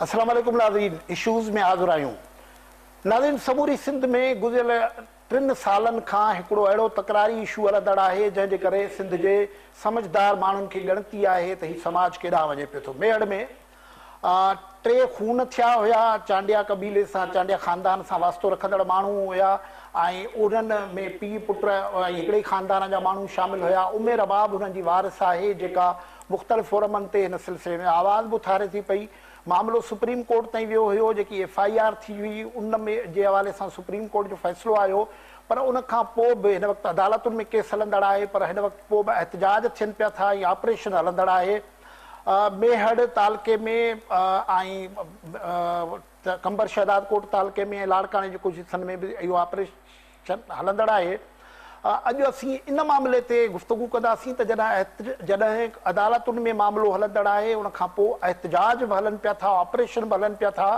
अस्सलाम वालेकुम नाज़रीन, इशूज़ में हाज़िर आहियूं। नाज़रीन, समूरी सिंध में गुज़िरियल 3 सालनि खां हिकिड़ो अहिड़ो तकरारी इशू हलंदड़ आहे जंहिंजे करे सिंध जे समझदार माण्हुनि खे ॻणती आहे त हीउ समाज केॾांहुं वञे पियो थो। मेड़ में 3 खून थिया हुया, चांडिया कबीले सां, चांडिया ख़ानदान सां वास्तो रखंदड़ माण्हू हुया ऐं उन्हनि में पीउ पुट ऐं हिकिड़े ख़ानदान जा माण्हू शामिलु हुया। उमेर अबाब हुननि जी वारिस आहे जेका मुख़्तलिफ़ फोरमनि ते हिन सिलसिले में आवाज़ बि उथारे थी पई। मामिलो सुप्रीम कोर्ट ताईं वियो हुयो, जेकी FIR थी हुई उन में जे हवाले सां सुप्रीम कोर्ट जो फ़ैसिलो आयो, पर उन खां पोइ बि हिन वक़्तु अदालतुनि में केस हलंदड़ आहे, पर हिन वक़्तु पोइ बि एहतजाज थियनि पिया था ऐं ऑपरेशन हलंदड़ आहे। मेहड़ तालके में ऐं कंबर शहदाद कोट तालके में, लाड़काणे जे कुझु हिस्सनि में बि इहो ऑपरेशन हलंदड़ आहे। अॼु असीं इन मामले ते गुफ़्तगू कंदासीं त जॾहिं अदालतुनि में मामिलो हलंदड़ आहे, उन खां पोइ एहतजाज बि हलनि पिया था, ऑपरेशन बि हलनि पिया था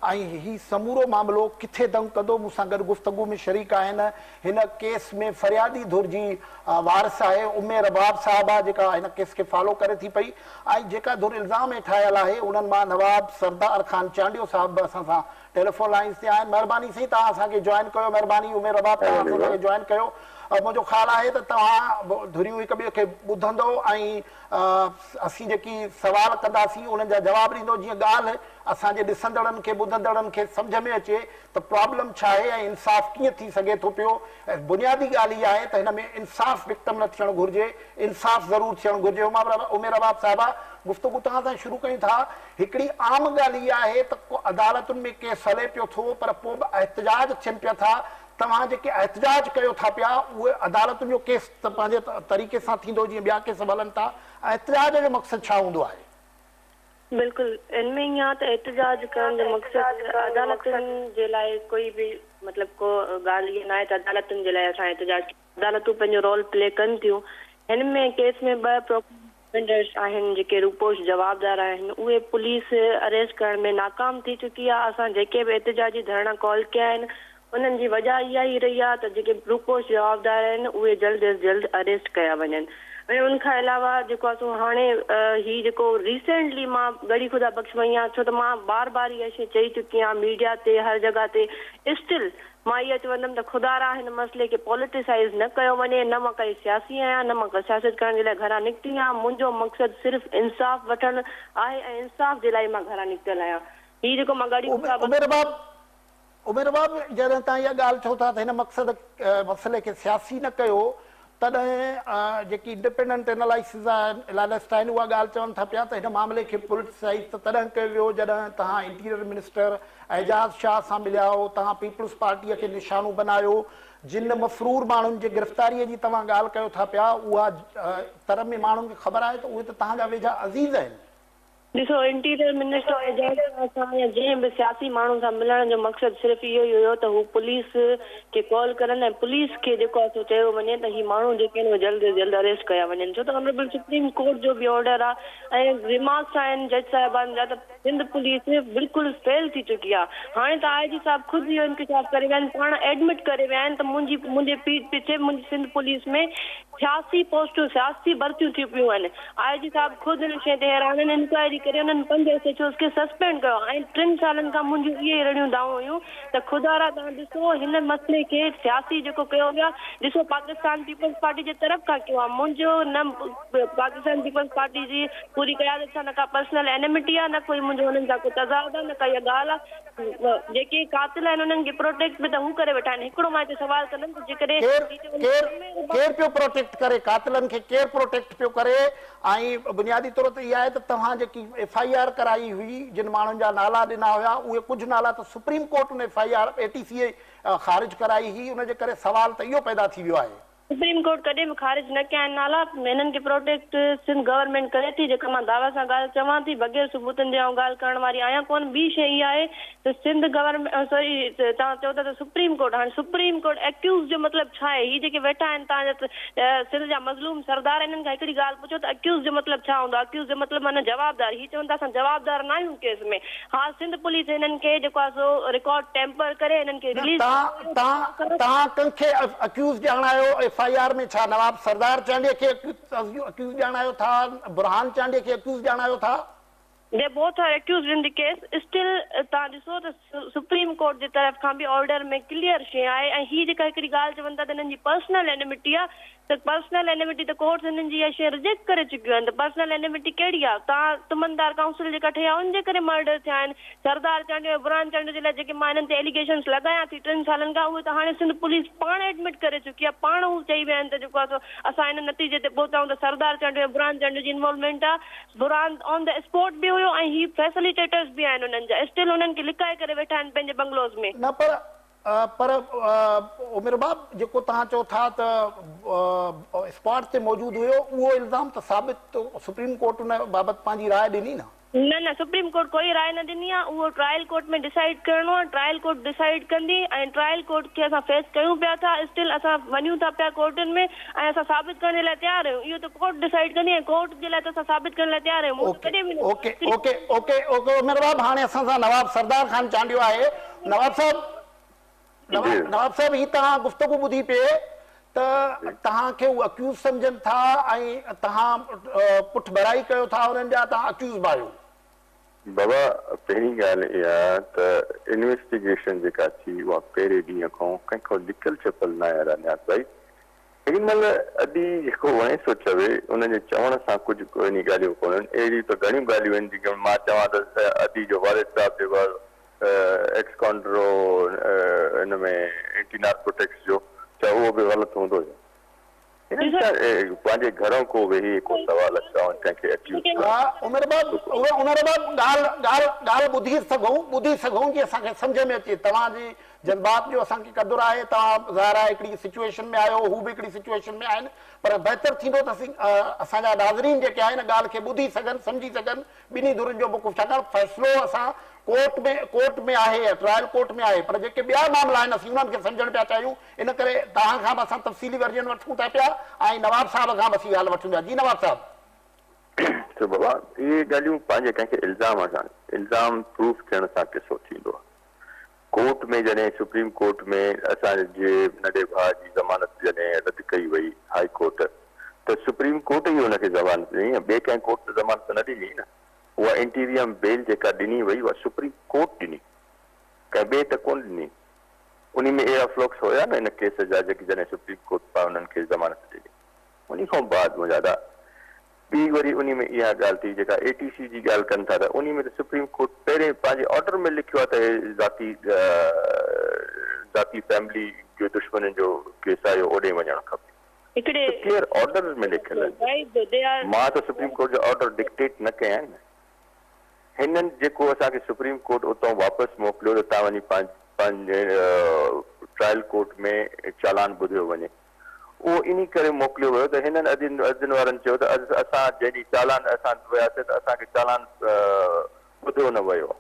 ऐं हीउ समूरो मामिलो किथे दम कंदो। मूंसां गॾु गुफ़्तगू में शरीक आहिनि हिन केस में फ़रियादी धुर जी वारिस आहे उमेर अबाब साहिबा, जेका हिन केस खे फॉलो करे थी पई ऐं जेका धुर इल्ज़ाम हेठि आयल आहे उन्हनि मां नवाब सरदार ख़ान चांडियो साहिब असां सां टेलीफोन लाइन्स ते आहिनि। महिरबानी साईं, तव्हां असांखे जॉइन कयो। महिरबानी उमेर अबाब, तव्हां असांखे जॉइन कयो। मुंहिंजो ख़्यालु आहे त तव्हां धुरियूं हिक ॿिए खे ॿुधंदो ऐं असीं जेकी सवाल कंदासीं उन्हनि जा जवाब ॾींदो, जीअं ॻाल्हि असांजे ॾिसंदड़नि खे ॿुधंदड़नि खे सम्झ में अचे त प्रॉब्लम छा आहे ऐं इंसाफ़ कीअं थी सघे थो पियो। बुनियादी ॻाल्हि इहा आहे त हिन में इंसाफ़ विक्टिम न थियणु घुरिजे, इंसाफ़ ज़रूरु थियणु घुरिजे। उमेर अबाब साहिबा, गुफ़्तगू तव्हां सां शुरू कयूं था। हिकिड़ी आम ॻाल्हि इहा आहे त अदालतुनि में केस हले पियो थो, पर पोइ बि एहतजाज थियनि पिया था। तव्हां जेके एहतजाज कयो था पिया उहे अदालतुनि जो केस त पंहिंजे तरीक़े सां थींदो जीअं ॿिया केस हलनि था। एहतजाज जो मक़सदु छा हूंदो आहे? बिल्कुल, इनमें यहाँ तो एहतजाज करण जो मक़सद अदालतुनि जे लाइ कोई भी मतलब को ॻाल्हि ये ना है अदालतुनि जे लाइ असां एहतजाज, अदालतूं पंहिंजो रोल प्ले कनि थियूं। हिनमें केस में 2 प्रोपेगेंडिस्ट आहिनि जेके रूपोश जवाबदार आहिनि, उहे पुलिस अरेस्ट करण में नाकाम थी चुकी आहे। असां जेके बि एहतजाजी धरना कॉल कया आहिनि उन्हनि जी वजह इहा ई रही आहे त जेके रूपोश जवाबदार आहिनि उहे जल्द अज जल्द अरेस्ट कया वञनि। ऐं उनखां अलावा जेको असां हाणे ही जेको रिसेंटली मां गड़ी ख़ुदा बख़्श वई आहियां, छो त मां बार बार इहा शइ चई चुकी आहियां मीडिया ते, हर जॻह ते। स्टिल मां इहा चवंदमि त ख़ुदारा हिन मसइले खे पॉलिटिसाइज़ न कयो वञे। न मां काई सियासी आहियां, न मां सियासत करण जे लाइ घरां निकिती आहियां। मुंहिंजो मक़सदु सिर्फ़ु इंसाफ़ वठणु आहे ऐं इंसाफ़ जे लाइ मां घरां निकितल आहियां। हीउ जेको मां गड़ी उमेर बाब, जॾहिं तव्हां इहा ॻाल्हि चओ था त हिन मसइले खे सियासी न कयो, तॾहिं जेकी इंडिपेंडेंट एनालिसिस एनालिस्ट आहिनि उहा ॻाल्हि चवनि था पिया त हिन मामले खे पॉलिटिसाइज़ त तॾहिं कयो वियो जॾहिं तव्हां इंटीरियर मिनिस्टर एजाज़ शाह सां मिलिया हो, तव्हां पीपल्स पार्टीअ खे निशानो बनायो। जिन मफ़रूर माण्हुनि जी गिरफ़्तारीअ जी तव्हां ॻाल्हि कयो था पिया, उहा तरह में माण्हुनि खे ख़बर आहे त उहे त तव्हांजा वेझा अज़ीज़ आहिनि। ॾिसो, इंटीरियर मिनिस्टर एजाज़ सां या जंहिं बि सियासी माण्हू सां मिलण जो मक़सदु सिर्फ़ु इहो ई हुयो त हू पुलिस खे कॉल करनि ऐं पुलिस खे जेको आहे चयो वञे त हीउ माण्हू जेके आहिनि उहे जल्द अज जल्द अरेस्ट कया वञनि। छो त ऑनरेबल सुप्रीम कोर्ट जो बि ऑर्डर आहे ऐं रिमार्क्स आहिनि जज साहिबान जा त सिंध पुलिस बिल्कुलु फेल थी चुकी आहे। हाणे त IG साहिब ख़ुदि इहो इंकशाफ करे विया आहिनि, पाण एडमिट करे विया आहिनि त मुंहिंजे पीठ पीछे मुंहिंजी सिंध पुलिस में 86 पोस्टूं, 86 भर्तियूं थी पियूं आहिनि। IG साहिब ख़ुदि हिन शइ ते हैरान आहिनि। इंक्वायरी करे उन्हनि 5 SHOs खे सस्पेंड कयो ऐं 3 सालनि खां मुंहिंजूं इहे रड़ियूं दाऊं हुयूं त ख़ुदारा तव्हां ॾिसो हिन मसइले खे सियासी जेको कयो वियो आहे। ॾिसो, पाकिस्तान पीपल्स पार्टी जे तरफ़ खां कयो आहे। मुंहिंजो न पाकिस्तान पीपल्स पार्टी जी पूरी क़यादत सां न का पर्सनल एनिमिटी आहे, न कोई मुंहिंजो हुननि सां कोई तज़ाद आहे, न का इहा ॻाल्हि आहे। जेके कातिल आहिनि उन्हनि खे प्रोटेक्ट बि त हू करे वेठा आहिनि। हिकिड़ो मां हिते सवाल कंदमि त जेकॾहिं केरु पियो प्रोटेक्ट करे, कातिलनि खे केरु प्रोटेक्ट पियो करे? ऐं बुनियादी तौर ते इहा आहे त तव्हां जेकी FIR कराई हुई, जिन माण्हुनि जा नाला ॾिना हुया, उहे कुझु नाला त सुप्रीम कोर्ट में FIR ATC ख़ारिज कराई हुई। उनजे करे सवाल त इहो पैदा थी वियो आहे सुप्रीम कोर्ट कॾहिं बि ख़ारिज न कया आहिनि नाला। हिननि खे प्रोटेक्ट सिंध गवर्नमेंट करे थी, जेका मां दावा सां ॻाल्हि चवां थी, बग़ैर सबूतनि जे ॻाल्हि करण वारी आहियां कोन। ॿी शइ इहा आहे त सिंध गवर्नमेंट सॉरी तव्हां चओ था त सुप्रीम कोर्ट, हाणे सुप्रीम कोर्ट एक्यूज़ जो मतिलबु छा आहे? हीअ जेके वेठा आहिनि तव्हांजा सिंध जा मज़लूम सरदार, हिननि खां हिकिड़ी ॻाल्हि पुछो त एक्यूज़ जो मतिलबु छा हूंदो आहे? एक्यूज़ जो मतिलबु माना जवाबदार। हीअ चवनि था असां जवाबदार न आहियूं केस में। हा, सिंध पुलिस हिननि खे जेको आहे सो रिकॉर्ड टेम्पर करे हिननि खे रिलीज़। तव्हां कंहिंखे एक्यूज़ ॼाणायो FIR में? छा नवाब सरदार चांडिया खे एक्यूज़ ॼाणायो था? बुरहान चांडिया खे एक्यूज़ ॼाणायो था? They both are accused in the case. Still, तव्हां ॾिसो त सुप्रीम कोर्ट जी तरफ़ खां बि ऑर्डर में क्लियर शइ आहे ऐं हीअ जेका हिकिड़ी ॻाल्हि चवनि था त हिननि जी पर्सनल एनिमिटी आहे त पर्सनल एनिमिटी त कोर्ट हिननि जी इहा शइ रिजेक्ट करे चुकियूं आहिनि त पर्सनल एनिमिटी कहिड़ी आहे तव्हां तुमनदार काउंसिल जेका ठहिया उनजे करे मर्डर थिया आहिनि सरदार चांडियो बुरहान चांडियो जे लाइ जेके मां हिननि ते एलिगेशन्स लॻायां थी 3 सालनि खां उहे त हाणे सिंध पुलिस पाण एडमिट करे चुकी आहे पाण हू चई विया आहिनि त जेको आहे असां हिन नतीजे ते पहुचाऊं त सरदार चांडियो बुरहान चांडियो जी इन्वॉल्वमेंट आहे बुरहान ऑन द स्पॉट बि हुयो ऐं ही फैसिलिटेटर्स बि आहिनि उन्हनि जा स्टिल उन्हनि खे लिकाए करे वेठा आहिनि पंहिंजे बंगलोज़ में न पर उमिर बाब जेको तव्हां चओ था त स्पॉट ते मौजूदु हुयो उहो इल्ज़ाम त साबित सुप्रीम कोर्ट उन बाबति पंहिंजी राय ॾिनी न न सुप्रीम कोर्ट कोई राय न ॾिनी आहे उहो ट्रायल कोर्ट में डिसाइड करिणो आहे ट्रायल कोर्ट डिसाइड कंदी ऐं ट्रायल कोर्ट खे असां फेस कयूं पिया था स्टिल असां वञूं था पिया कोर्टनि में ऐं असां साबित करण लाइ तयारु आहियूं इहो त कोर्ट डिसाइड कंदी ऐं कोर्ट जे लाइ त असां साबित करण लाइ तयारु आहियूं कॾहिं बि ओके ओके ओके ओके उमिर बाब हाणे असां सां नवाब सरदार खान चांडियो आहे नवाब साहब ही तव्हां गुफ़्तगू ॿुधी पिए त तव्हांखे उहे अक्यूज़ सम्झनि था ऐं तव्हां पुठ भराई कयो था उन्हनि जा तव्हां अक्यूज़ बि आहियो बाबा पहिरीं ॻाल्हि इहा आहे त इन्वेस्टिगेशन जेका थी उहा पहिरें ॾींहं खां कंहिंखां लिकल चपल न आहे रानियात भाई लेकिन महिल अॼु जेको वणे थो चवे उनजे चवण सां कुझु इन ॻाल्हियूं कोन्हनि अहिड़ियूं त घणियूं ॻाल्हियूं आहिनि जेके मां चवां त अदी जो वारिद साहिब जेको एक्स कॉन्ड्रो हिन में एंटी नार्कोटिक्स जो त उहो बि ग़लति हूंदो हुयो पंहिंजे घरों को वेही को सवाल कनि कंहिंखे अक्यूज़ उमिर बाब ॻाल्हि ॿुधी सघूं की असांखे सम्झ में अचे तव्हांजी जज़्बात जो असांखे क़दुरु आहे तव्हां ज़ाहिर आहे हिकिड़ी सिचुएशन में आहियो हू बि हिकिड़ी सिचुएशन में आहिनि पर बहितर थींदो त असांजा नाज़रीन जेके आहिनि ॻाल्हि खे ॿुधी सघनि सम्झी सघनि ॿिन्ही धुरनि जो मुक़ छाकाणि फ़ैसिलो असां कोर्ट में आहे ट्रायल कोर्ट में आहे पर जेके ॿिया मामला आहिनि असीं उन्हनि खे सम्झणु पिया चाहियूं इन करे तव्हां खां बि असां तफ़सीली वर्जन वठूं था पिया ऐं नवाब साहिब खां बि असीं ॻाल्हि वठूं था जी नवाब साहिब तो बाबा इहे ॻाल्हियूं पंहिंजे कंहिंखे इल्ज़ाम प्रूफ थियण सां किसो थींदो आहे कोर्ट में जॾहिं सुप्रीम कोर्ट में असांजे नंढे भाउ जी ज़मानत जॾहिं रद्द कई वई हाई कोर्ट त सुप्रीम कोर्ट ई हुनखे ज़मानत ॾिनी ॿिए कंहिं कोर्ट त ज़मानत न ॾिनी न उहा इंटीरियम बेल जेका ॾिनी वई उहा सुप्रीम कोर्ट ॾिनी कंहिं ॿिए त कोन ॾिनी उन में अहिड़ा फ्लॉक्स हुया न इन केस जा जेके जॾहिं सुप्रीम कोर्ट पाण उन्हनि खे ज़मानत ॾिनी उन खां बाद मुंहिंजा ॿी वरी उन में इहा ॻाल्हि थी जेका ATC जी ॻाल्हि कनि था त उन में त सुप्रीम कोर्ट पहिरें पंहिंजे ऑर्डर में लिखियो आहे त ज़ाती फैमिली जो दुश्मन जो केस आहे ओॾे वञणु खपे क्लियर ऑर्डर में लिखियल आहिनि मां त सुप्रीम कोर्ट जो ऑर्डर डिक्टेट न कया आहिनि हिननि जेको असांखे सुप्रीम कोर्ट उतां वापसि मोकिलियो त तव्हां वञी पंहिंजे ट्रायल कोर्ट में चालान ॿुधियो वञे उहो इन करे मोकिलियो वियो त हिननि अदिन वारनि चयो त असां जॾहिं चालान असां वियासीं त असांखे चालान ॿुधियो न वियो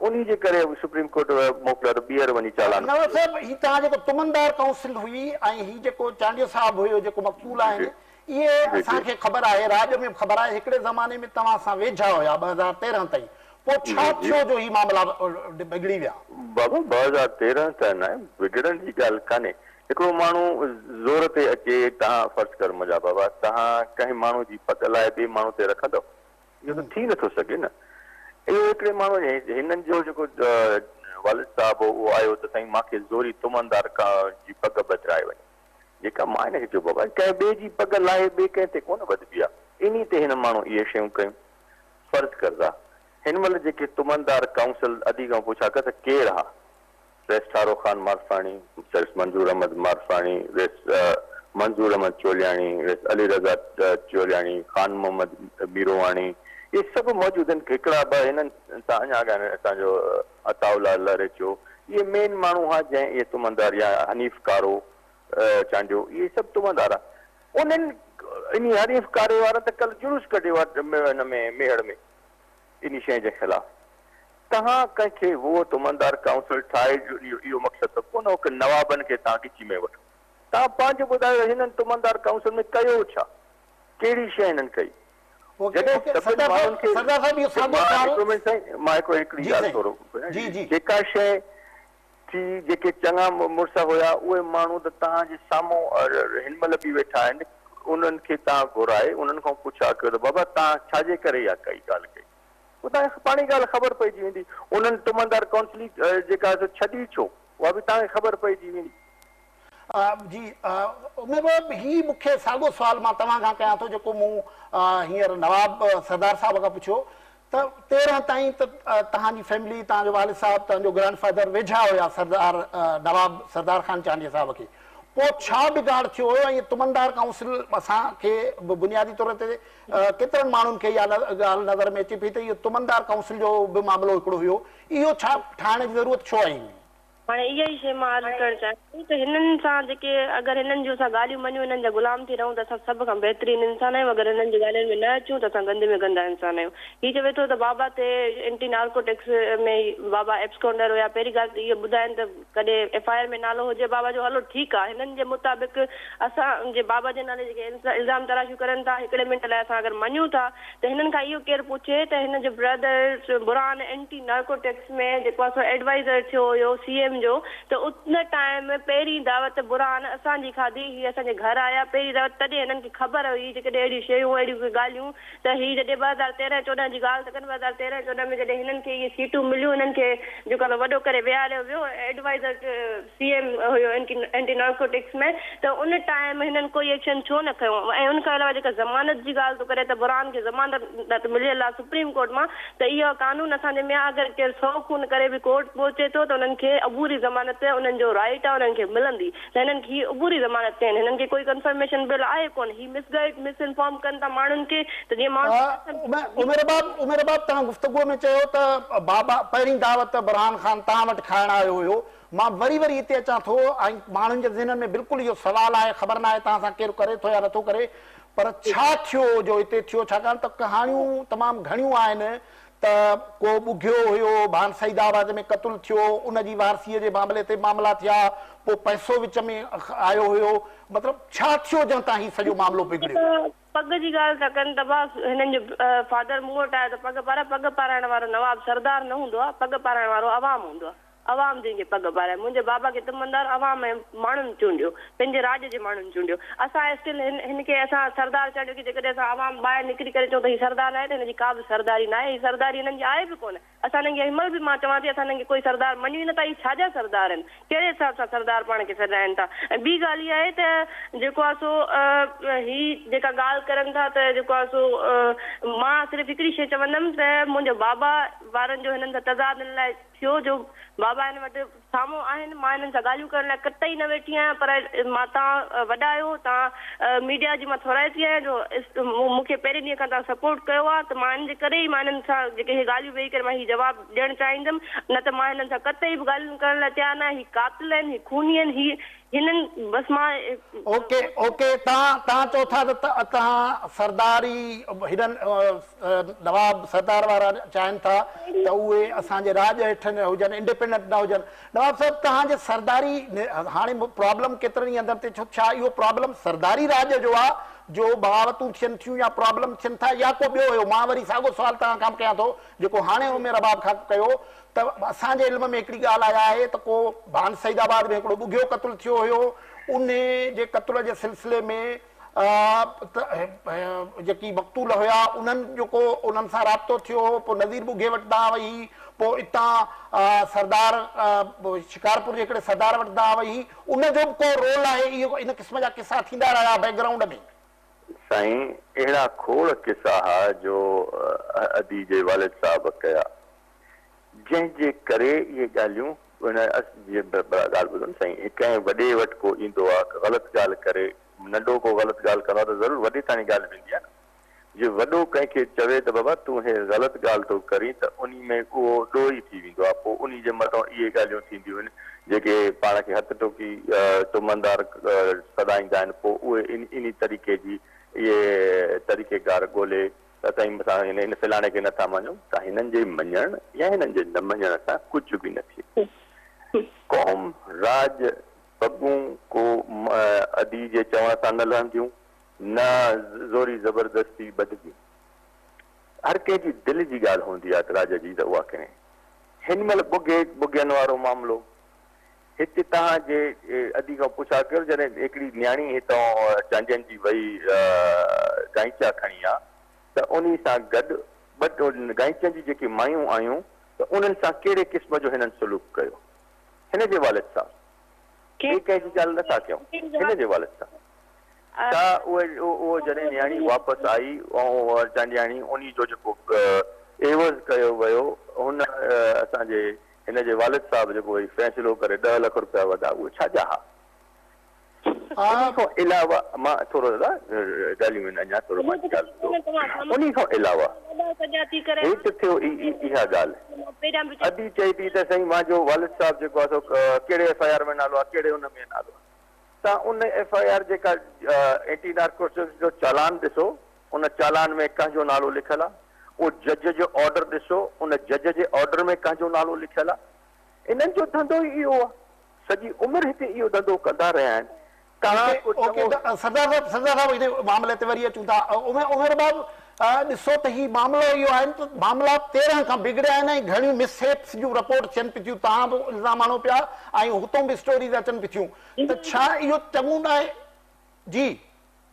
उन जे करे सुप्रीम कोर्ट मोकिलियो त ॿीहर वञी चालान नवाब साहिब ही तव्हां जेको तुमनदार काउंसिल हुई ऐं ही जेको चांडियो साहिब हुयो जेको मक़सूल आहिनि इहे असांखे ख़बर आहे राज में ख़बर आहे हिकिड़े ज़माने में तव्हां सां वेझा हुया 2013 ताईं पोइ छा थियो जो ही मामला बिगड़ी विया बाबा 2013 त न बिगड़ण जी ॻाल्हि कान्हे हिकिड़ो माण्हू ज़ोर ते अचे तव्हां फ़र्ज़ु कर मुंहिंजा बाबा तव्हां कंहिं माण्हू जी पत लाइ ॿिए माण्हू ते रखंदव इहो त थी नथो सघे न इहो हिकिड़े माण्हू हिननि जो जेको वालिद साहिबु उहो आयो त साईं मूंखे ज़ोरी तुमनदार जी पग बदिराए वञे जेका मां हिनखे चयो बाबा कंहिं ॿिए जी पग लाहे ॿिए कंहिं ते कोन ॿधबी आहे इन ते हिन माण्हू इहे शयूं कयूं फ़र्ज़ु करदा हिन महिल जेके तुमनदार काउंसिल अदी खां पुछा कर त केरु हा रेस ठारो ख़ान मारफाणी मंजूर अहमद मारफाणी रेस मंजूर अहमद चोलियाणी रेस अली रज़ा चोलियाणी खान मोहम्मद मीरोवाणी इहे सभु मौजूदु आहिनि हिकिड़ा ॿ हिननि सां अञा अॻियां असांजो अताउल्ला लरेचो इहे मेन माण्हू हुआ जंहिं इहे तुमनदार या हनीफ़ कारो चांडियो इहे सभु तुमनदार आहे उन्हनि इन हनीफ़ कारे वारा त कल्ह जुलूस कढियो आहे हिन में मेहड़ में इन शइ जे ख़िलाफ़ तव्हां कंहिंखे उहो तुमनदार काउंसिल ठाहे इहो मक़सदु त कोन हो की नवाबनि खे तव्हां ॻिची में वठो तव्हां पंहिंजो ॿुधायो हिननि तुमनदार काउंसिल में कयो छा कहिड़ी शइ हिननि कई मां हिकिड़ी ॻाल्हि थोरो जेका शइ थी जेके चङा मुड़ुस हुया उहे माण्हू त तव्हांजे साम्हूं हिन महिल बि वेठा आहिनि उन्हनि खे तव्हां घुराए उन्हनि खां पुछा कयो त बाबा तव्हां छाजे करे इहा काई ॻाल्हि कई उहो तव्हांखे पाणी ॻाल्हि ख़बर पइजी वेंदी उन्हनि तुमंदार काउंसिल जेका छॾी छो उहा बि तव्हांखे ख़बर पइजी वेंदी जी उमें ही मूंखे साॻियो सुवाल मां तव्हां खां कयां थो जेको मूं हींअर नवाब सरदार साहिब खां पुछियो त 13 ताईं त तव्हांजी फैमिली तव्हांजो वालिद साहिबु तव्हांजो ग्रैंड फादर वेझा हुया सरदार नवाब सरदार ख़ान चांडीअ साहिब खे पोइ छा बिगाड़ थियो हुयो ऐं तुमंदार काउंसिल असांखे बुनियादी तौर ते केतिरनि माण्हुनि खे इहा ॻाल्हि नज़र में अचे पई त इहो तुमंदार काउंसिल जो बि मामिलो हिकिड़ो हुयो इहो छा ठाहिण जी ज़रूरत छो आई हाणे इहा ई शइ मां अर्ज़ु करणु चाहियां थी त हिननि सां जेके अगरि हिननि जूं असां ॻाल्हियूं मञूं हिननि जा गुलाम थी रहूं त असां सभ खां बहितरीन इंसान आहियूं अगरि हिननि जी ॻाल्हियुनि में न अचूं त असां गंद में गंदा इंसान आहियूं हीअ चवे थो त बाबा ते एंटी नार्कोटिक्स में बाबा एब्सकॉन्डर हुया पहिरीं ॻाल्हि त इहो ॿुधाइनि त कॾहिं FIR में नालो हुजे बाबा जो हलो ठीकु आहे हिननि जे मुताबिक़ असांजे बाबा जे नाले जेके इल्ज़ाम तराशियूं करनि था हिकिड़े मिंट लाइ असां अगरि मञूं था त हिननि खां इहो केरु पुछे त हिन जो ब्रदर्स बुरहान एंटी नार्कोटिक्स में जेको आहे एडवाइज़र थियो हुयो CM जो त उन टाइम पहिरीं दावत बुरहान असांजी खाधी हीअ असांजे घर आया पहिरीं दावत तॾहिं हिननि खे ख़बर हुई जेकॾहिं अहिड़ियूं शयूं अहिड़ियूं ॻाल्हियूं त हीअ जॾहिं 2013-14 जी ॻाल्हि त कनि 2013-14 में जॾहिं हिननि खे इहे सीटूं मिलियूं हिननि खे जेको आहे वॾो करे विहारियो वियो एडवाइज़र CM हुयो एंटी नार्कोटिक्स में त उन टाइम हिननि कोई एक्शन छो न खयो ऐं उनखां अलावा जेका ज़मानत जी ॻाल्हि थो करे त बुरहान खे ज़मानत मिलियल आहे सुप्रीम कोर्ट मां त इहो कानून असांजे में अगरि केरु 100 खून करे बि कोर्ट पहुचे थो त उन्हनि खे अबूरी ज़मानत उन्हनि जो राइट आहे उन्हनि खे मिलंदी त हिननि खे अबूरी ज़मानत चवनि हिननि खे कोई कंफर्मेशन बिल आहे कोन ही मिसगाइड मिसइन्फॉर्म कनि था माण्हुनि खे त जीअं माण्हू उमेर बाब तव्हां गुफ़्तगूअ में चयो त बाबा पहिरीं दावत बुरहान ख़ान तव्हां वटि खाइण आयो हुयो मां वरी हिते अचां थो ऐं माण्हुनि जे ज़हननि में बिल्कुलु इहो सुवाल आहे ख़बर न आहे तव्हां सां केरु करे थो या नथो करे पर छा थियो जो हिते थियो छाकाणि त कहाणियूं तमामु घणियूं आहिनि त को ॿुघियो हुयो भान सईदाबाद में क़तलु थियो उनजी वारसीअ जे मामले ते मामला थिया पोइ पैसो विच में आयो हुयो मतिलबु छा थियो जंहिं तां हीउ सॼो मामिलो बिगड़ियो पग जी ॻाल्हि था कनि त बस हिननि जो फादर मूं वटि आहे त पग पाराइण वारो नवाब सरदार न हूंदो आहे पग पाराइण वारो अवाम हूंदो आहे अवाम जंहिंखे पग पाराए मुंहिंजे बाबा खे तुमंदार अवाम ऐं माण्हुनि चूंडियो पंहिंजे राज जे माण्हुनि चूंडियो असां स्टिल हिनखे असां सरदार चढ़ियो की जेकॾहिं असां अवाम ॿाहिरि निकिरी करे चऊं त हीअ सरदार न आहे त हिनजी का बि सरदारी न आहे हीअ सरदारी हिननि जी आहे बि कोन असां हिननि खे हिमल बि मां चवां थी असां हिननि खे कोई सरदार मञी नथा हीअ छाजा सरदार आहिनि कहिड़े हिसाब सां सरदार पाण खे सॾाइनि था ऐं ॿी ॻाल्हि इहा आहे त जेको आहे सो हीअ जेका ॻाल्हि करनि था त जेको आहे सो मां सिर्फ़ु हिकिड़ी शइ चवंदमि त मुंहिंजो बाबा वारनि जो हिननि सां तज़ाद हिन लाइ थियो जो बाबा हिन वटि साम्हूं आहिनि मां हिननि सां ॻाल्हियूं करण लाइ कतई न वेठी आहियां पर मां तव्हां वॾा आहियो तव्हां मीडिया जी मां थोराइती आहियां जो मूंखे पहिरें ॾींहं खां तव्हां सपोर्ट कयो आहे त मां हिन जे करे ई मां हिननि सां जेके हीअ ॻाल्हियूं वेही करे मां हीअ जवाबु ॾियणु चाहींदमि न त मां हिननि सां कतई बि ॻाल्हियूं करण लाइ तयारु न हीअ क़ातिल आहिनि हीअ खूनी आहिनि हीअ हिननि बसि मां ओके तव्हां चओ था त तव्हां सरदारी हिननि नवाब सरदार वारा चाहिनि था त उहे असांजे राज हेठि न हुजनि इंडिपेंडेंट न हुजनि नवाब साहिबु तव्हांजे सरदारी हाणे प्रॉब्लम केतिरनि ई अंदरि ते छो छा इहो प्रॉब्लम सरदारी राज जो आहे जो बग़ावतूं थियनि थियूं या प्रॉब्लम थियनि था या को ॿियो हुयो मां वरी साॻियो सुवाल तव्हां खां कयां थो जेको हाणे उमेर बाब खां कयो त असांजे इल्म में हिकिड़ी ॻाल्हि आया आहे त को भान सईदाबाद में हिकिड़ो ॿुघियो क़तलु थियो हुयो उन जे क़तल जे सिलसिले में जेकी मक़तूल हुया उन्हनि जेको उन्हनि सां राब्तो थियो पोइ नज़ीर ॿुघे वटि ॾांहुं वई पोइ हितां सरदार शिकारपुर जे हिकिड़े सरदार वटि ॾांहुं वई उनजो बि को रोल आहे इहो इन क़िस्म जा किसा थींदा रहिया बैकग्राउंड में साईं अहिड़ा खोड़ किसा हुआ जो अदी जे वालिद साहब कया जंहिंजे करे इहे ॻाल्हियूं ॻाल्हि ॿुधनि साईं कंहिं वॾे वटि को ईंदो आहे ग़लति ॻाल्हि करे नंढो को ग़लति ॻाल्हि कंदो आहे त ज़रूरु वॾे ताईं ॻाल्हि वेंदी आहे न जे वॾो कंहिंखे चवे त बाबा तूं हे ग़लति ॻाल्हि थो करीं त उन में उहो ॾोही थी वेंदो आहे पोइ उन जे मथां इहे ॻाल्हियूं थींदियूं आहिनि जेके पाण खे हथ टोकी तुमंदार सॾाईंदा आहिनि पोइ उहे इन तरीक़े जी इहे तरीक़ेकार ॻोल्हे त साईं असां हिन फलाणे खे नथा मञूं त हिननि जे मञण या हिननि जे न मञण सां कुझु बि न थिए क़ौम राज पगूं को अदी जे चवण सां न लहंदियूं न ज़ोरी ज़बरदस्ती ॿधदियूं हर कंहिंजी दिलि जी ॻाल्हि हूंदी आहे त राज जी त उहा करें हिन महिल ॿुघनि वारो मामिलो हिते तव्हांजे अदी खां पुछा कयो जॾहिं हिकिड़ी न्याणी हितां चांजनि जी वई गांईचा खणी आहे त उन सां गॾु बट गांईचनि जी जेकी मायूं आहियूं त उन्हनि सां कहिड़े क़िस्म जो हिननि सलूक कयो हिन जे वालिद सां ॿिए कंहिंजी ॻाल्हि नथा कयूं हिन जे वालिद सां छा उहो जॾहिं न्याणी वापसि आई ऐं न्याणी उन जो जेको एवज़ कयो वियो हुन असांजे हिन जे वालिद साहिब जेको फ़ैसिलो करे 10 लाख रुपया वधा उहे छाजा हुआ उन खां अलावा मां थोरो दादा ॻाल्हियूं आहिनि अञा थोरो उन खां अलावा हेठि थियो इहा ॻाल्हि अॼु चई थी त साईं मुंहिंजो वालिद साहिब जेको आहे कहिड़े FIR में नालो आहे कहिड़े हुन में नालो आहे तव्हां उन FIR जेका एंटी नार्कोटिक्स जो चालान ॾिसो उन चालान में कंहिंजो नालो लिखियल आहे उहो जज जो ऑर्डर ॾिसो उन जज जे ऑर्डर में कंहिंजो नालो लिखियल आहे इन्हनि जो धंधो ई इहो आहे सॼी उमिरि हिते इहो धंधो कंदा रहिया आहिनि सरदार साहब हिन मामले ते वरी अचूं था उमेर बाबू ॾिसो त ही मामलो इहो आहे त मामला 13 खां बिगड़िया आहिनि ऐं घणियूं मिसहेप्स जूं रिपोर्ट अचनि पई थियूं तव्हां बि इल्ज़ाम आणो पिया ऐं हुतां बि स्टोरीज़ अचनि पई थियूं त छा इहो चङो न आहे जी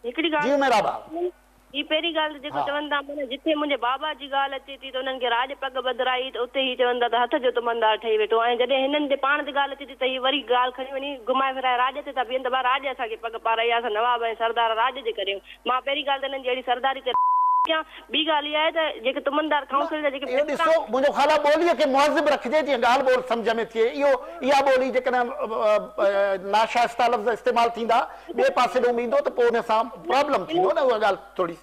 जी उमेरा बाबू ही पहिरीं ॻाल्हि जेको चवनि था माना जिथे मुंहिंजे बाबा जी ॻाल्हि अचे थी त उन्हनि खे राज पग बदिराई त उते ही चवनि था त हथ जो तुमंदार ठही वेठो ऐं जॾहिं हिननि जे पाण ते ॻाल्हि अचे थी त ही वरी ॻाल्हि खणी वञी घुमाए फिराए राज ते था बीहनि त भाउ राज असांखे पग पाराई आहे असां नवाब ऐं सरदार राज जे करे मां पहिरीं ॻाल्हि त हिननि जी अहिड़ी सरदारी ते कयां ॿी ॻाल्हि इहा आहे त जेके तुमंदार काउंसिल जा जेके ॾिसो मुंहिंजो ख़्याल आहे ॿोलीअ खे मुहज़िब रखिजे जीअं ॻाल्हि ॿोल सम्झ में थिए इहा ॿोली जेकॾहिं नाशाइस्ता लफ़्ज़ इस्तेमालु थींदा ॿिए पासे ॾों ईंदो त पोइ हुन सां प्रॉब्लम थींदो न उहा ॻाल्हि थोरी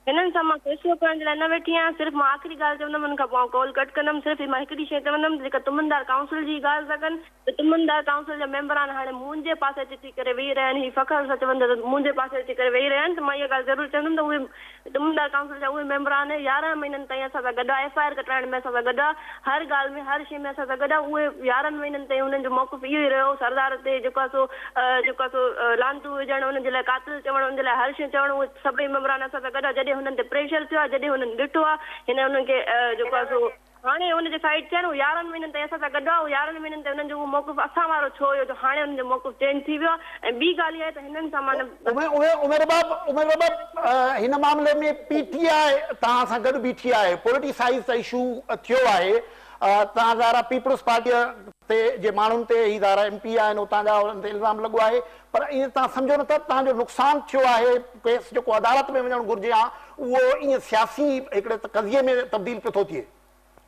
हिननि सां मां फ़ैसिलो करण जे लाइ न वेठी आहियां सिर्फ़ु मां आख़िरी ॻाल्हि चवंदमि हुन खां पोइ कॉल कट कंदमि सिर्फ़ु मां हिकिड़ी शइ चवंदमि जेका तुमंदार काउंसिल जी ॻाल्हि था कनि त तुमंदार काउंसिल जा मेंबरान हाणे मुंहिंजे पासे अची करे वेही रहिया आहिनि ही फ़ख़्र सां चवंदा त मुंहिंजे पासे अची करे वेही रहिया आहिनि त मां इहा ॻाल्हि ज़रूरु चवंदमि त उहे तुमंदार काउंसिल जा उहे मेंबरान 11 महीननि ताईं असां सां गॾु आहे FIR कटाइण में असां सां गॾु आहे हर ॻाल्हि में हर शइ में असां सां गॾु आहे उहे 11 महीननि ताईं उन्हनि जो मौक़िफ़ इहो ई रहियो सरदार ते जेको आहे सो लांतू विझणु उन्हनि जे लाइ कातिल चवणु उन जे लाइ हर शइ चवणु उहे सभई मेंबरान असां सां गॾु आहे जॾहिं हुननि ते प्रेशर थियो आहे जॾहिं हुननि ॾिठो आहे हिन हुननि खे जेको आहे सो हाणे हुनजे साइड थियनि 11 महीननि ताईं असां सां गॾु आहे 11 महीननि ताईं हुननि जो उहो मौक़िफ़ असां वारो छो हुयो जो हाणे हुननि जो मौक़िफ़ चेंज थी वियो आहे ऐं ॿी ॻाल्हि इहा आहे त हिननि सां मां उमेर बाबा हिन मामले में PTI तव्हां सां गॾु बीठी आहे पॉलिटिसाइज़ त इशू थियो आहे तव्हां ज़ारा पीपल्स पार्टीअ ते जे माण्हुनि ते ही ज़ारा MP आहिनि उतां जा उन्हनि ते इल्ज़ाम लॻो आहे पर ईअं तव्हां सम्झो नथा तव्हांजो नुक़सानु थियो आहे केस जेको अदालत में वञणु घुरिजे हा उहो ईअं सियासी हिकिड़े कज़िये में तब्दील पियो थो थिए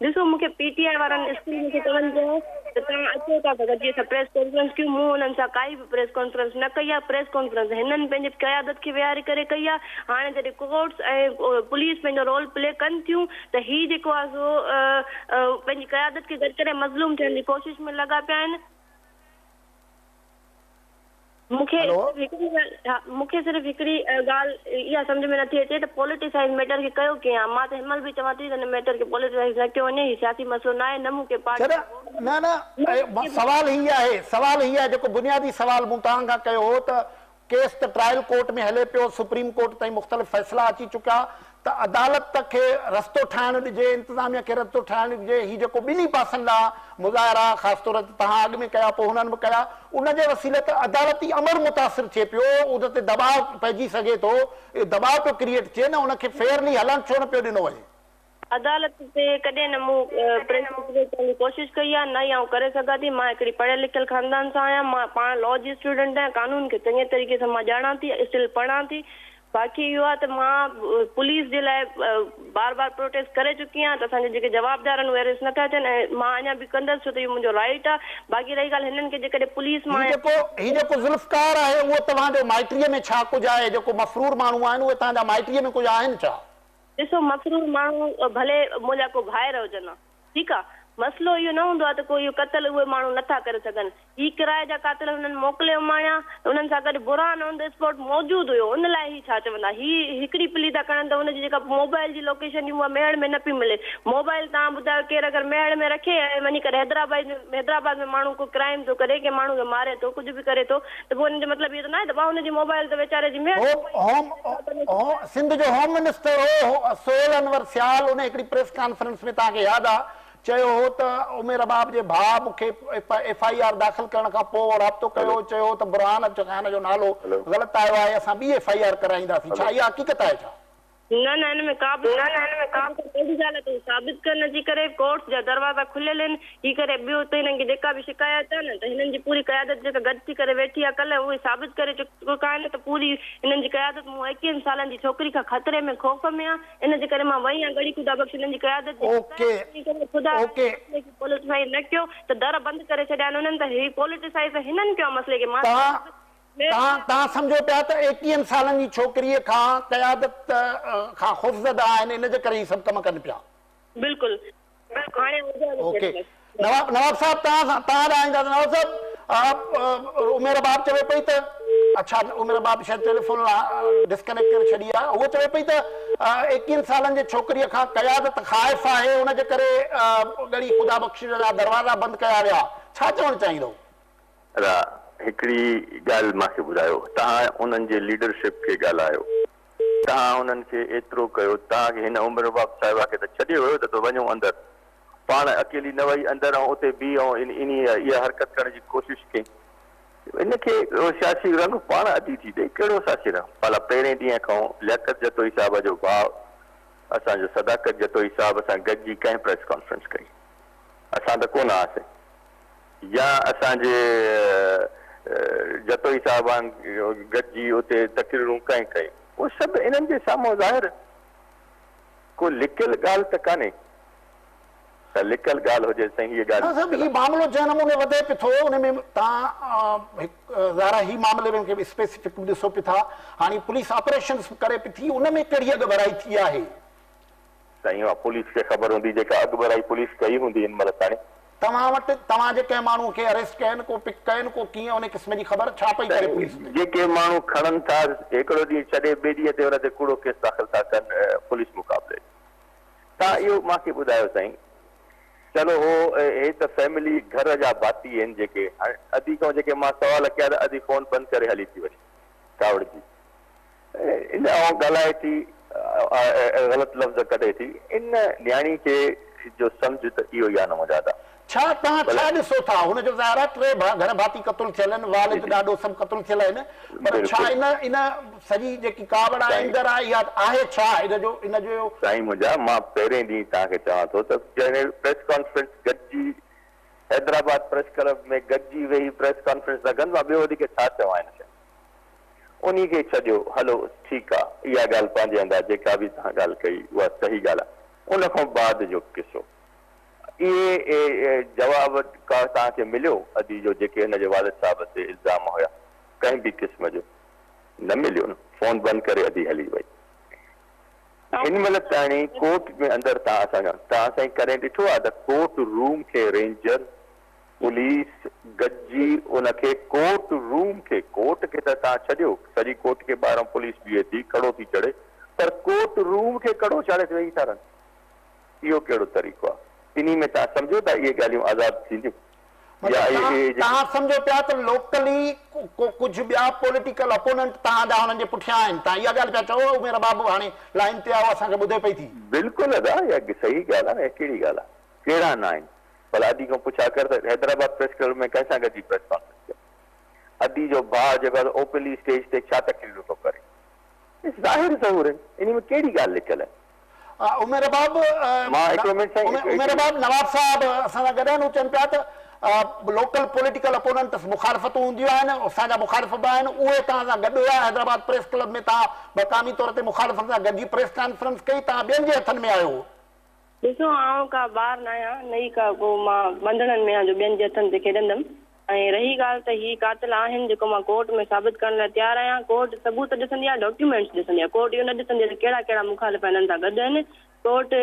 ॾिसो मूंखे PTI वारनि स्कूल मूंखे चवनि पिया त तव्हां अचो था त गॾिजी असां प्रेस कॉन्फ्रेंस कयूं मूं हुननि सां काई बि प्रेस कॉन्फ्रेंस न कई आहे प्रेस कॉन्फ्रेंस हिननि पंहिंजी क़यादत खे विहारे करे कई आहे हाणे जॾहिं कोर्ट्स ऐं पुलिस पंहिंजो रोल प्ले कनि थियूं त हीउ जेको आहे सो पंहिंजी क़यादत खे गॾु करे मज़लूम थियण जी कोशिशि में लॻा पिया आहिनि मूंखे सिर्फ़ु हिकिड़ी ॻाल्हि इहा सम्झ में नथी अचे त पॉलिटिसाइज़ मैटर खे कयो कीअं आहे मां त हिनमहिल बि चवां थी त हिन मैटर खे पॉलिटिसाइज़ न कयो वञे हीउ सियासी मसइलो न आहे न मूंखे पार्टी न सवाल ही आहे जेको बुनियादी सवाल मूं तव्हां खां कयो हो त केस त ट्रायल कोर्ट में हले पियो सुप्रीम कोर्ट ताईं मुख़्तलिफ़ फ़ैसिला अची चुका त अदालत खे रस्तो ठाहिणु ॾिजे इंतिज़ामिया खे रस्तो ठाहिणु ॾिजे ही जेको ॿिन्ही पासनि लाइ मुज़ाहिरा ख़ासि तौर ते तव्हां अॻु में कया पोइ हुननि बि कया उनजे वसीले ते अदालती अमर मुतासिर थिए पियो उन ते दबाव पइजी सघे थो दबाव पियो क्रिएट थिए न उनखे फेयरली हलणु छो न पियो ॾिनो वञे अदालत ते कॾहिं न मूं प्रेस कॉन्फ्रेंस करण जी कोशिशि कई आहे न ई आउं करे सघां थी मां हिकिड़ी पढ़ियल लिखियल ख़ानदान सां आहियां मां पाण लॉ जी स्टूडेंट आहियां कानून खे चङे तरीक़े सां मां ॼाणां थी स्टिल पढ़ां थी बाक़ी इहो आहे त मां पुलिस जे लाइ बार बार प्रोटेस्ट करे चुकी आहियां त असांजे जेके जवाबदार आहिनि उहे अरेस्ट नथा थियनि ऐं मां अञा बि कंदसि छो त इहो मुंहिंजो राइट आहे बाक़ी रही ॻाल्हि हिननि खे जेकॾहिं पुलिस मां जेको ज़ुल्फ़कार आहे उहो तव्हांजो माइटीअ में छा कुझु आहे जेको मफ़रूर माण्हू आहिनि उहे तव्हांजा माइटीअ में कुझु आहिनि छा ॾिसो मफ़रूर माण्हू भले मुंहिंजा को भाइर हुजनि ठीकु आहे मसइलो इहो न हूंदो आहे त कोई इहो क़तल उहे माण्हू नथा करे सघनि ही किराए जा कातिल हुननि मोकिले माया उन्हनि सां गॾु बुरहान ऑन द स्पॉट मौजूदु हुयो उन लाइ ही छा चवंदा ही हिकिड़ी पिली था करनि त हुनजी जेका मोबाइल जी लोकेशन उहा मेड़ में न पई मिले मोबाइल तव्हां ॿुधायो केरु अगरि मेड़ में रखे ऐं वञी करे हैदराबाद में माण्हू को क्राइम थो करे के माण्हू खे मारे थो कुझु बि करे थो त पोइ हुनजो मतिलबु इहो त न आहे त भाउ हुनजी मोबाइल त वीचारे जी सिंध जो होम मिनिस्टर हो सोहेल अनवर सियाल उन हिकिड़ी प्रेस कॉन्फ्रेंस में तव्हांखे यादि आहे चयो हो त उमेर बाब जे भाउ मूंखे FIR दाख़िल करण खां पोइ राब्तो कयो चयो त बुरहान जो नालो ग़लति आयो आहे असां ॿी FIR कराईंदासीं छा इहा हक़ीक़त आहे छा न न हिन में का बि कहिड़ी ॻाल्हि आहे तूं साबित करण जी करे कोर्ट जा दरवाज़ा खुलियल आहिनि ही करे ॿियो त हिननि खे जेका बि शिकायत आहे न त हिननि जी पूरी क़यादत जेका गॾु थी करे वेठी आहे कल्ह उहे साबित करे चुका आहिनि त पूरी हिननि जी क़यादत मूं 21 सालनि जी छोकिरी खां ख़तरे में ख़ौफ़ में आहे इन जे करे मां वई आहियां गड़ी खुदा बख़्श हिननि जी क़यादत ख़ुदा पॉलिटिसाइज़ न कयो त दर बंदि करे छॾिया आहिनि उन्हनि त ही पॉलिटिसाइज़ हिननि कयो मसइले खे मां तव्हां सम्झो पिया त 21 सालनि जी छोकिरीअ खां क़यादत खां ख़ौफ़ज़दा आहिनि इन जे करे ही सभु कम कनि पिया। बिल्कुलु हाणे ओके नवाब साहब तव्हां ॿुधाईंदा नवाब साहब उमेर बाब चवे पई त अच्छा उमेर बाब शायदि टेलीफोन डिस्कनेक्ट करे छॾी आहे उहो चवे पई त 21 सालनि जे छोकिरीअ खां क़यादत ख़ाइफ़ आहे उन जे करे गड़ी ख़ुदा बख़्श जा दरवाज़ा बंदि कया विया छा चवणु चाहींदो? हिकिड़ी ॻाल्हि मूंखे ॿुधायो तव्हां उन्हनि जे लीडरशिप खे ॻाल्हायो तव्हां उन्हनि खे एतिरो कयो तव्हांखे हिन उमिरि बाब साहिबा खे त छॾे वियो त वञो अंदरि पाण अकेली न वई अंदरि ऐं उते बीह ऐं इहा हरकत करण जी कोशिशि कई इनखे सियासी रंग पाण अदी थी ॾे कहिड़ो सियासी रंग भला पहिरें ॾींहं खां लियाकत जतोई साहिब जो भाउ असांजो सदाकत जतोई साहिब असां गॾिजी कंहिं प्रेस कॉन्फ्रेंस कई असां त कोन हुआसीं या असांजे जतोई साहिबान गॾिजी उते तकरीरूं कंहिं कई उहो सभु इन्हनि जे साम्हूं ज़ाहिर को लिकियल ॻाल्हि त कान्हे त लिकियल ॻाल्हि हुजे साईं हीअ ॻाल्हि ही मामलो जंहिं नमूने वधे पियो थो उन में तव्हां ज़ाहिर ही मामले में स्पेसिफिक ॾिसो पिया था हाणे पुलिस ऑपरेशन करे पई थी उन में कहिड़ी अॻु भराई थी आहे? साईं उहा पुलिस खे ख़बर हूंदी जेका अॻु भराई पुलिस कई हूंदी हिन महिल ताणी तव्हां वटि तव्हां जेके माण्हू खे अरेस्ट कयनि को पिक कयनि को कीअं उन क़िस्म जी ख़बर छा पई करे पुलिस में? जेके माण्हू खणनि था हिकिड़ो ॾींहुं छॾे ॿिए ॾींहं ते हुन ते कूड़ो केस दाख़िल था कनि पुलिस मुक़ाबले तव्हां इहो मूंखे ॿुधायो साईं चलो हो हे त फैमिली घर जा भाती आहिनि जेके हाणे अधी खां जेके मां सवाल कया त अधी फोन बंदि करे हली थी वञे कावड़ जी इन ॻाल्हाए थी ग़लति लफ़्ज़ कढे थी इन न्याणी खे जो सम्झ त इहो ई आहे न मुंहिंजा छा तव्हां छा ॾिसो था हुनजो ज़ाहिर आहे 3 घर भाती क़तल थियल आहिनि वालिद ॾाढो सभु क़तल थियल आहिनि पर छा इन सॼी जेकी कावड़ आहे अंदरि आहे या आहे छा इन जो साईं मुंहिंजा मां पहिरें ॾींहुं तव्हांखे चवां थो त प्रेस कॉन्फ्रेंस गॾिजी हैदराबाद प्रेस क्लब में गॾिजी वेही प्रेस कॉन्फ्रेंस लॻनि मां ॿियो वधीक छा चवां हिन खे उन खे छॾियो हलो ठीकु आहे इहा ॻाल्हि पंहिंजे अंदरि जेका बि तव्हां ॻाल्हि कई उहा सही ॻाल्हि आहे उन खां बाद जो किसो इहे जवाब तव्हांखे मिलियो अदी जो जेके हिन जे वालिद साहिब ते इल्ज़ाम हुया कंहिं बि क़िस्म जो न मिलियो न फोन बंदि करे अदी हली वई हिन महिल ताणी कोर्ट में अंदरि तव्हां साईं करे ॾिठो आहे त कोर्ट रूम खे रेंजर पुलिस गॾिजी उनखे कोर्ट रूम खे कोर्ट खे त तव्हां छॾियो सॼी कोर्ट खे ॿाहिरां पुलिस बीहे थी कड़ो थी चढ़े पर कोर्ट रूम खे कड़ो चाढ़े वेही था रहनि इहो कहिड़ो तरीक़ो आहे इन में तव्हां सम्झो था इहे ॻाल्हियूं आज़ाद थींदियूं तव्हां सम्झो पिया त लोकली कुझु ॿिया पॉलिटिकल अपोनेंट तव्हांजा हुननि जे पुठियां आहिनि तव्हां इहा ॻाल्हि पिया चओ उमेर बाबू हाणे लाइन ते आओ असांखे ॿुधे पई थी बिल्कुलु अदा इहा सही ॻाल्हि आहे न कहिड़ी ॻाल्हि आहे कहिड़ा न आहिनि भला अदी खां पुछा कर त हैदराबाद प्रेस क्लब में कंहिंसां गॾिजी प्रेस कॉन्फ्रेंस कयो अदी जो भाउ जेको आहे ओपनली स्टेज ते छा तकलीफ़ थो करे ज़ाहिर ज़रूर आहिनि इन में कहिड़ी ॻाल्हि लिखियल आहे उमेर बाब नवाब साहब असां सां गॾु आहिनि चवनि पिया त लोकल पॉलिटिकल अपोनेंट्स मुखालफ़तूं हूंदियूं आहिनि असांजा मुखालिफ़ बि आहिनि उहे तव्हां सां गॾु हुआ हैदराबाद प्रेस क्लब में तव्हां मक़ामी तौर ते मुखालिफ़त सां गॾिजी प्रेस कॉन्फ्रेंस कई तव्हां ॿियनि जे हथनि में आहियो ॾिसो आउं का ॿार न आहियां नई का को मां बंधणनि में आहियां जो ॿियनि जे हथनि ते खेॾंदमि ऐं रही ॻाल्हि त ही कातिल आहिनि जेको मां कोर्ट में साबित करण लाइ तयारु आहियां कोर्ट सबूत ॾिसंदी आहे डॉक्यूमेंट्स ॾिसंदी आहे कोर्ट इहो न ॾिसंदी आहे त कहिड़ा कहिड़ा मुखालिफ़ हिननि सां गॾु आहिनि कोर्ट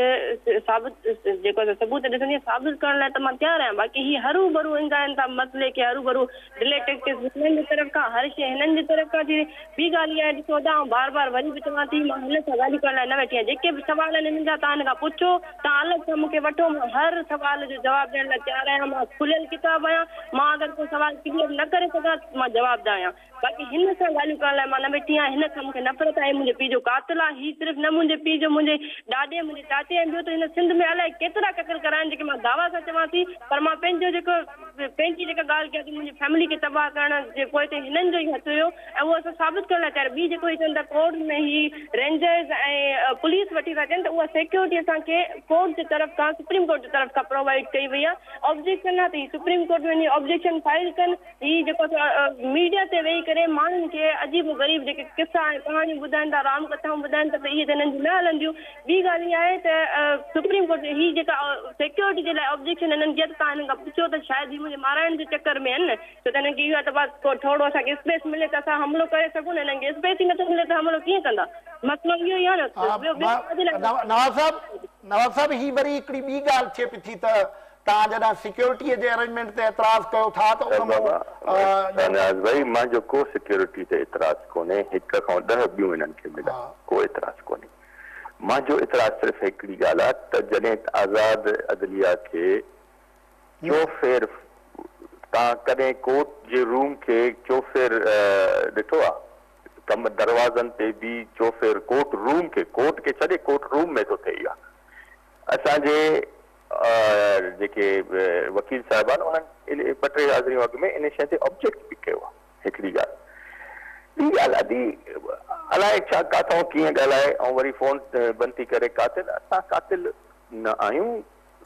साबित जेको सबूत ॾिसंदी आहे साबित करण लाइ त मां तयारु आहियां बाक़ी ही हरू भरू ईंदा आहिनि था मसइले खे हरू भरू डिटेक्टिव हिननि जी तरफ़ खां हर शइ हिननि जी तरफ़ खां थी ॿी ॻाल्हि इहा आहे ॾिसो था ऐं बार बार वरी बि चवां थी मां हिन सां ॻाल्हियूं करण लाइ न वेठी आहियां जेके बि सुवाल आहिनि हिननि जा तव्हां हिन खां पुछो तव्हां अलॻि सां मूंखे वठो मां हर सुवाल जो जवाबु ॾियण लाइ तयारु आहियां मां खुलियल किताब आहियां मां अगरि को सुवाल क्लियर न करे सघां मां जवाबु ॾियां बाक़ी हिन सां ॻाल्हियूं करण लाइ मां न वेठी आहियां हिन सां मूंखे नफ़रत आहे मुंहिंजे पीउ जो कातिल आहे हीउ सिर्फ़ु न मुंहिंजे पीउ जो मुंहिंजे ॾाॾे मुंहिंजे चाचे ऐं ॿियो त हिन सिंध में अलाए केतिरा क़तल कराइनि जेके मां दावा सां चवां थी पर मां पंहिंजो जेको पंहिंजी जेका ॻाल्हि कयां थी मुंहिंजी फैमिली खे तबाह करण जे पोइ ते हिननि जो ई हथु हुयो ऐं उहो असां साबित करण लाइ तयार। ॿी जेको ही चवनि था कोर्ट में ही रेंजर्स ऐं पुलिस वठी था अचनि त उहा सिक्योरिटी असांखे कोर्ट जे तरफ़ खां सुप्रीम कोर्ट जे तरफ़ खां प्रोवाइड कई वई आहे। ऑब्जेक्शन आहे त ही सुप्रीम कोर्ट में ऑब्जेक्शन फाइल कनि। ही जेको मीडिया ते वेही करे माण्हुनि खे अजीब ग़रीब जेके किस्सा ऐं कहाणियूं ॿुधाइनि था, राम कथाऊं ॿुधाइनि था, त इहे त हिननि जूं न हलंदियूं। ॿी ॻाल्हि इहा आहे त सुप्रीम कोर्ट ही जेका सिक्योरिटी जे लाइ ऑब्जेक्शन हिननि जीअं त तव्हां हिननि खां पुछो त शायदि ही मुंहिंजे माराइण जे चक्कर में आहिनि न, छो त हिननि खे इहो आहे त बसि थोरो असांखे स्पेस मिले त असां हमिलो करे सघूं न। हिननि खे स्पेस ई नथो मिले त हमिलो कीअं कंदा? मसइलो इहो ई आहे न। नवाब साहब ही वरी हिकिड़ी ॿी ॻाल्हि थिए पई थी त तव्हां जॾहिं सिक्योरिटीअ जे अरेंजमेंट ते एतिराज़ कयो था त भाई मुंहिंजो को सिक्योरिटी ते एतिराज़ कोन्हे, हिक खां 10 ॿियूं हिननि खे मिला, को एतिराज़ कोन्हे। मुंहिंजो एतिराज़ सिर्फ़ु हिकिड़ी ॻाल्हि आहे त जॾहिं आज़ाद अदलिया खे चोफेर तव्हां कॾहिं कोर्ट जे रूम खे चोफेर ॾिठो आहे? कम दरवाज़नि ते बि चोफेर कोर्ट रूम खे, कोर्ट खे छॾे कोर्ट रूम में थो थिए। इहा असांजे जेके वकील साहिब आहिनि उन्हनि 2-3 हाज़िरियूं अॻु में इन शइ ते ऑब्जेक्ट बि कयो आहे। हिकिड़ी ॻाल्हि। ॿी ॻाल्हि अॼु अलाए छा किथां कीअं ॻाल्हाए ऐं वरी फोन बंदि थी करे कातिल, असां कातिल न आहियूं,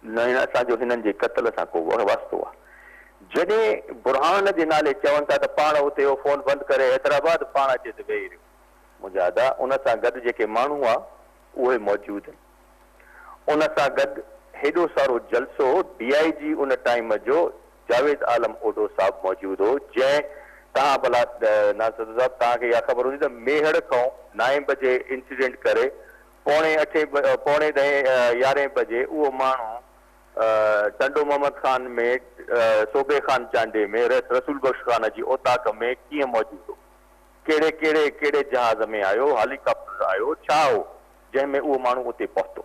न असांजो हिननि जे क़त्ल सां को वास्तो आहे। जॾहिं बुरहान जे नाले चवनि था त पाण उते फोन बंदि करे हैदराबाद पाण अचे त वेही रहियो, मुंहिंजा अदा उन सां गॾु जेके माण्हू आहे उहे मौजूदु आहिनि। उन सां गॾु हेॾो सारो जलसो DIG उन टाइम जो जावेद आलम ओडो साहब मौजूदु हो, जंहिं तव्हां भला नासिर साहब तव्हांखे इहा ख़बर हूंदी त मेहड़ खां 9 बजे इंसिडेंट करे 11:30 बजे उहो माण्हू टंडो मोहम्मद खान में सोबे खान चांडे में रसूल बख्श खान जी ओताक में कीअं मौजूदु हो, कहिड़े जहाज़ में आयो, हेलीकॉप्टर आयो, छा हो जंहिंमें उहो माण्हू उते पहुतो।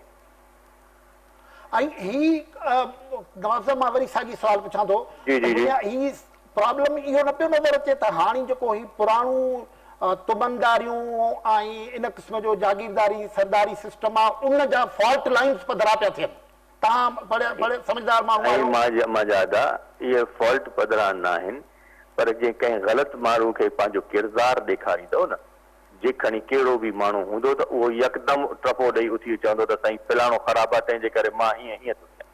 ऐं ही नवाब साहब मां वरी साॻी सवाल पुछां थो, ही प्रॉब्लम इहो न पियो नज़र अचे त हाणे जेको ही पुराणियूं तुबंदारियूं ऐं इन क़िस्म जो जागीरदारी सरदारी सिस्टम आहे उन जा फॉल्ट लाइन्स पधरा पिया थियनि? तव्हां बड़े समझदार माण्हू आहियो। मजादा इहे फॉल्ट पधरा न आहिनि, पर जंहिं कंहिं ग़लति माण्हू खे पंहिंजो किरदारु ॾेखारींदो न, जेखणी कहिड़ो बि माण्हू हूंदो त उहो यकदमि टपो ॾेई उथी चवंदो त साईं फलाणो ख़राबु आहे तंहिंजे करे मां हीअं थो थियां।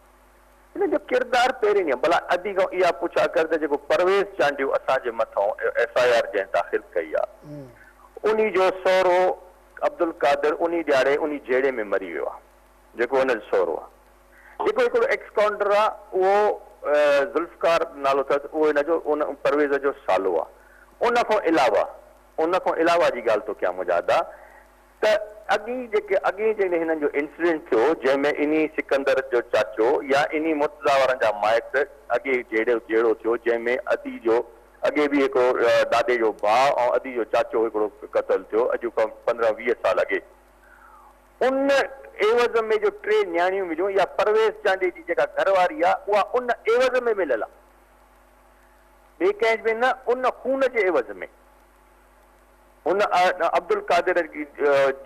हिन जो किरदारु पहिरीं ॾींहुं भला अधी खां इहा पुछा कर त जेको परवेज़ चांडियो असांजे मथां FIR जंहिं दाख़िल कई आहे उन जो सहुरो अब्दुल कादिर उन ॾियारे उन जहिड़े में मरी वियो आहे, जेको हुनजो सहुरो आहे। जेको हिकिड़ो एक्स काउंटर आहे उहो ज़ुल्फ़कार नालो अथसि, उहो हिनजो उन परवेज़ जो सालो आहे। उन खां अलावा जी ॻाल्हि थो कयां मुजादा त अॻी जॾहिं हिननि जो इंसिडेंट थियो जंहिंमें इन्ही सिकंदर जो चाचो या इन्ही मुर्तज़ा वारनि जा माइट अॻे जहिड़ो थियो, जंहिंमें अदी जो अॻे बि हिकिड़ो दादे जो भाउ ऐं अदी जो चाचो हिकिड़ो क़तल थियो अॼु खां 15-20 साल अॻे। उन एवज़ में जो 3 न्याणियूं मिलियूं या परवेज़ चांडी जी जेका घरवारी आहे उहा उन एवज़ में मिलियल आहे, ॿिए कंहिं में न, उन खून जे एवज़ में। उन अब्दुल कादिर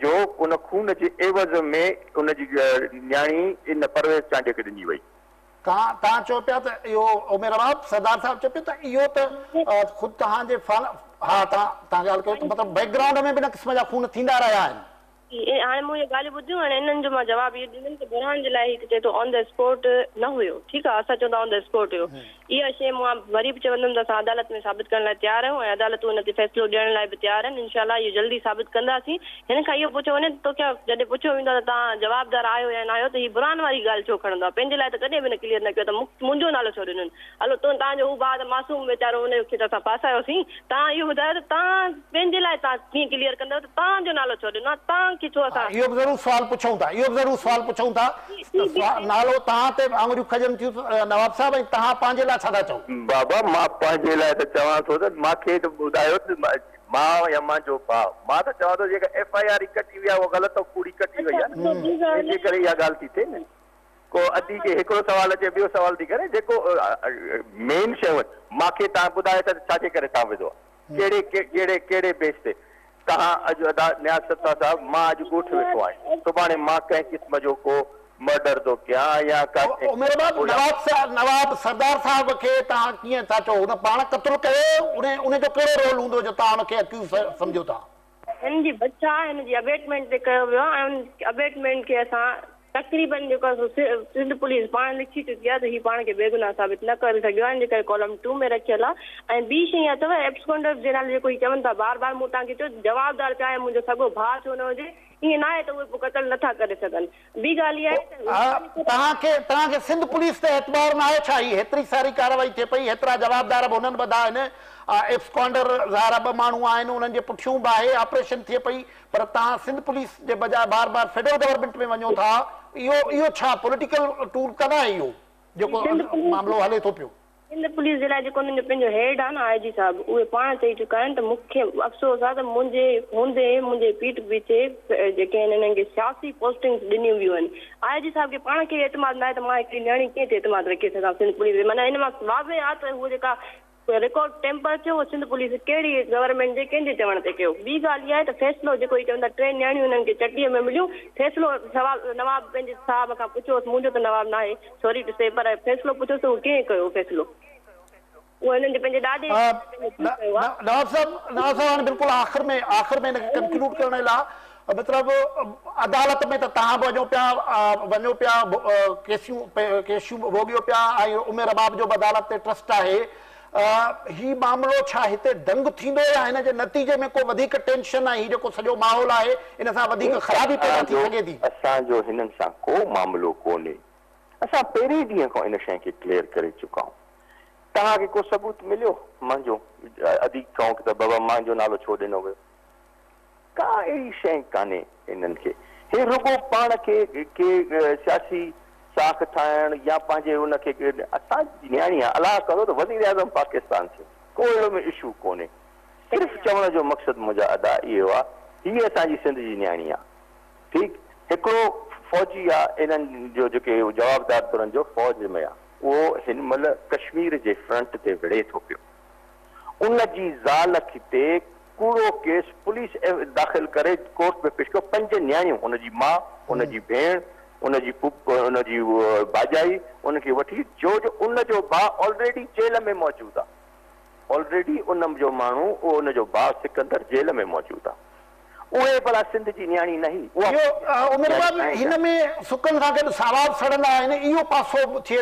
जो उन खून जे एवज़ में उनजी न्याणी इन परवेज़ चांडी खे ॾिनी वई। तव्हां चओ पिया त इहो उमेर बाब सरदार साहब चओ पियो त इहो त ख़ुदि तव्हांजे हा तव्हां ॻाल्हि कयो त मतिलबु बैकग्राउंड में बि इन क़िस्म जा खून थींदा रहिया आहिनि। हाणे मुंहिंजी ॻाल्हियूं ॿुधियूं, हाणे हिननि जो मां जवाबु इहो ॾींदमि त बुरहान जे लाइ हिकु चए थो ऑन द स्पॉट न हुयो, ठीकु आहे, असां चवंदा ऑन द स्पॉट हुयो। इहा शइ मां वरी बि चवंदमि त असां अदालत में साबित करण लाइ तयारु आहियूं ऐं अदालतूं हिन ते फ़ैसिलो ॾियण लाइ बि तयारु आहिनि। इनशाला इहो जल्दी साबित कंदासीं। हिन खां इहो पुछो वञे तो क्या जॾहिं पुछियो वेंदो त तव्हां जवाबदार आहियो या न आहियो त हीअ बुरहान वारी ॻाल्हि छो खणंदो आहे? पंहिंजे लाइ त कॾहिं बि न क्लियर न कयो त मुंहिंजो नालो छो ॾिनो? हलो तव्हांजो हू भाउ त मासूम वीचारो हुनखे त असां फासायोसीं, तव्हां इहो ॿुधायो त तव्हां पंहिंजे लाइ तव्हां कीअं क्लियर कंदव त तव्हांजो नालो छो ॾिनो आहे? तव्हांखे छो असां ज़रूर सवाल पुछूं था नालो तव्हां ते आङुरियूं खजनि थियूं नवाब साहब, ऐं तव्हां पंहिंजे लाइ छा था चओ? बाबा मां पंहिंजे लाइ त चवां थो त मूंखे त ॿुधायो त मां या मुंहिंजो भाउ, मां त चवां थो जेका FIR कटी वई आहे उहा ग़लति कूड़ी कटी वई आहे, तंहिंजे करे इहा ॻाल्हि थी थिए न। को अदी खे हिकिड़ो सवाल अचे ॿियो सवाल थी करे, जेको मेन शइ मूंखे तव्हां ॿुधाए त छाजे करे तव्हां विधो आहे, कहिड़े बेस ते तव्हां अॼु न्याज़ सत्ता साहब मां अॼु ॻोठ वेठो आहियां, सुभाणे मां कंहिं क़िस्म जो को मर्डर तो क्या या नवाब सरदार साहब के तव्हां कीअं था चओ हुन पाण क़त्ल कयो उन जो कहिड़ो रोल हूंदो जो तव्हां हुनखे अक्यूज़ सम्झो था हिन जी बच्चा हिन जी अबेटमेंट ते कयो वियो आहे ऐं अबेटमेंट खे असां तकरीबन जेको सिंध पुलिस पाण लिखी चुकी आहे त हीउ पाण खे बेगुनाह साबित न करे सघियो आहे, इन जे करे कॉलम 2 में रखियल आहे। ऐं ॿी शइ अथव एब्सकॉन्डर जे नाले जेको चवनि था बार बार मूं तव्हांखे चयो जवाबदार चाहे मुंहिंजो सॻो भाउ छो न हुजे, ईअं न आहे त उहे पोइ क़त्ल नथा करे सघनि। ॿी ॻाल्हि इहा आहे तव्हांखे सिंध पुलिस ते एतबार न आहे छा? ही हेतिरी सारी कार्रवाई थिए पई, हेतिरा जवाबदार बि हुननि वधा आहिनि, एब्सकॉन्डर ज़ारा 2 माण्हू आहिनि, उन्हनि जे पुठियूं बि आहे, ऑपरेशन थिए पई, पर तव्हां सिंध पुलिस जे बजाए बार बार फेडरल गवर्नमेंट में वञो था। इहो छा पॉलिटिकल टूल त न आहे इहो जेको मामलो हले थो पियो? सिंध पुलिस जे लाइ जेको हुननि जो पंहिंजो हेड आहे न IG साहब, उहे पाण चई चुका आहिनि त मूंखे अफ़सोस आहे त मुंहिंजे पीठ पीछे जेके आहिनि हिननि खे सियासी पोस्टिंग्स ॾिनियूं वियूं आहिनि। IG साहब खे पाण खे एतमाद न आहे त मां हिकिड़ी न्याणी कीअं ते एतमाद रखे सघां सिंध पुलिस, माना हिन मां वाज़े आहे त उहो जेका रिकॉर्ड टेम्पर थियो उहो सिंध पुलिस कहिड़ी गवर्नमेंट जे कंहिंजे चवण ते कयो। ॿी ॻाल्हि इहा आहे त फ़ैसिलो जेको ई चवंदा 3 न्याणियूं हुननि खे चटीअ में मिलियूं, फ़ैसिलो सवाल नवाब पंहिंजे साहब खां पुछियोसि, मुंहिंजो त नवाब न आहे सॉरी टू से, पर फ़ैसिलो पुछियोसि उहो कीअं कयो फ़ैसिलो, उहो हिननि जे पंहिंजे ॾाॾे नवाब साहब बिल्कुलु आख़िर में हिनखे कंक्लूड करण लाइ मतिलबु अदालत में त तव्हां बि वञो पिया केसियूं भोॻियो पिया ऐं उमेर बाब जो बि अदालत ते ट्रस्ट आहे। ही मामलो छा हिते दंग थींदो या हिन जे नतीजे में को वधीक टेंशन आहे? ही जेको सॼो माहौल आहे इन सां वधीक ख़राबी पैदा थी सघे थी? असांजो हिननि सां को मामलो कोन्हे, असां पहिरीं ॾींहं खां इन शइ खे क्लियर करे चुका आहियूं। तव्हांखे को सबूत मिलियो मुंहिंजो अदीक चौंक त बाबा मुंहिंजो नालो छो ॾिनो वियो? का अहिड़ी शइ कान्हे हिननि खे, हे रुगो पाण खे सियासी साख ठाहिण या पंहिंजे हुनखे असांजी न्याणी आहे अलाह कंदो त वज़ीर आज़म पाकिस्तान थियो, को अहिड़ो में इशू कोन्हे। सिर्फ़ु चवण जो मक़सदु मुंहिंजा अदा इहो आहे हीअ असांजी सिंध जी न्याणी आहे, ठीकु। हिकिड़ो फ़ौजी आहे इन्हनि जो जेके जवाबदार तुरनि जो फ़ौज में आहे, उहो हिन महिल कश्मीर जे फ्रंट ते विढ़े थो पियो, उन जी ज़ाल ते कूड़ो केस पुलिस दाख़िल करे कोर्ट में पेश कयो। 5 न्याणियूं, उनजी माउ, उनजी भेण, उनजी उनजी भाॼाई उनखे वठी, जो उनजो भाउ ऑलरेडी जेल में मौजूदु आहे, ऑलरेडी उन जो माण्हू उनजो भाउ सिकंदर जेल में मौजूदु आहे। उहे भला सिंध जी न्याणी नहीं हिन में सुकनि सां गॾु सावाब सड़ंदा आहिनि। इहो पासो थिए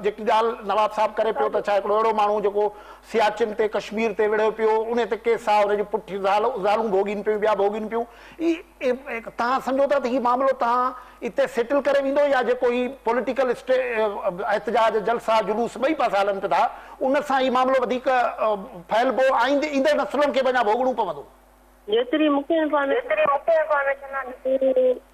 जेकी ॻाल्हि नवाब साहब करे पियो त छा हिकिड़ो अहिड़ो माण्हू जेको सियाचिन ते कश्मीर ते विढ़ियो पियो, उन ते केस आहे, उनजी पुठी ज़ालूं भोॻीनि पियूं, ॿिया भोॻीनि पियूं, तव्हां सम्झो था त हीउ मामिलो तव्हां हिते सेटल करे वेंदो या जेको ही पॉलिटिकल एहतजाज जलसा जुलूस ॿई पासा हलनि पिया था उन सां हीउ मामिलो वधीक फैलिबो, ईंदड़ नसलुनि खे अञा भोॻणो पवंदो? जेतिरी मूंखे इंफॉर्मेशन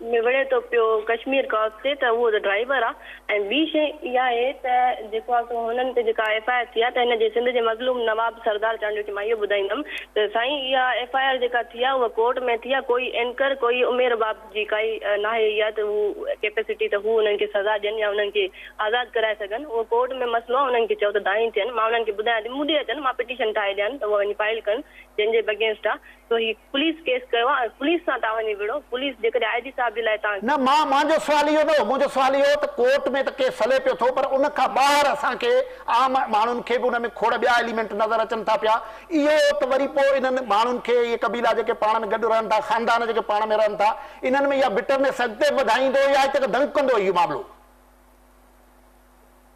में विढ़े थो पियो कश्मीर क्रॉस ते त उहो त ड्राइवर आहे। ऐं ॿी शइ इहा आहे त जेको आहे हुननि ते जेका FIR थी आहे त हिन जे सिंध जे मज़लूम नवाब सरदार चांडियो खे मां इहो ॿुधाईंदमि त साईं इहा FIR जेका थी आहे उहा कोर्ट में थी आहे, कोई एंकर कोई उमेर बाब जी काई न आहे इहा त हू कैपेसिटी त हू हुननि खे सज़ा ॾियनि या हुननि खे आज़ादु कराए सघनि। उहो कोर्ट में मसइलो आहे, हुननि खे चओ त दाई थियनि, मां हुननि खे ॿुधायां थी, मूं ॾे अचनि, मां पिटीशन ठाहे ॾियनि त उहो वञी फाइल कनि जंहिंजे अगेंस्ट आहे। तो ही पुलिस केस कयो आहे, पुलिस सां तव्हां वञी विढ़ो, पुलिस जेकॾहिं IG साहब जे लाइ तव्हां न मुंहिंजो सुवाल इहो न, मुंहिंजो सुवाल इहो त कोर्ट में त केस हले पियो थो, पर उन खां ॿाहिरि असांखे आम माण्हुनि खे बि उन में खोड़ ॿिया एलिमेंट नज़र अचनि था पिया। इहो त वरी पोइ इन्हनि माण्हुनि खे इहे कबीला जेके पाण में गॾु रहनि था, ख़ानदान जेके पाण में रहनि था, इन्हनि में इहा बिटरनेस अॻिते वधाईंदो या हिते दंग कंदो इहो मामिलो?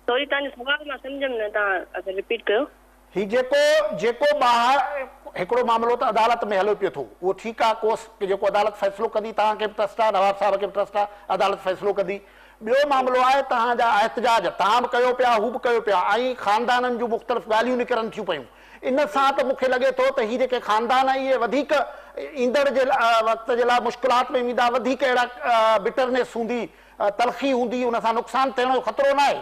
सॉरी तव्हांजो सुवाल मां सम्झमि न, तव्हां रिपीट कयो। ही जेको ॿाहिरि हिकिड़ो मामिलो त अदालत में हलो पियो थो, उहो ठीकु आहे, कोर्स जेको अदालत फ़ैसिलो कंदी, तव्हांखे बि ट्रस्ट आहे, नवाब साहब खे बि ट्रस्ट आहे, अदालत फ़ैसिलो कंदी। ॿियो मामिलो आहे तव्हांजा एहतजाज, तव्हां बि कयो पिया, हू बि कयो पिया, ऐं ख़ानदाननि जूं मुख़्तलिफ़ ॻाल्हियूं निकिरनि थियूं पियूं। इन सां त मूंखे लॻे थो त हीअ जेके ख़ानदान इहे वधीक ईंदड़ जे वक़्त जे लाइ मुश्किलात में ईंदा, वधीक अहिड़ा बिटरनेस हूंदी, तलख़ी हूंदी, उन सां नुक़सानु थियण जो ख़तरो न आहे?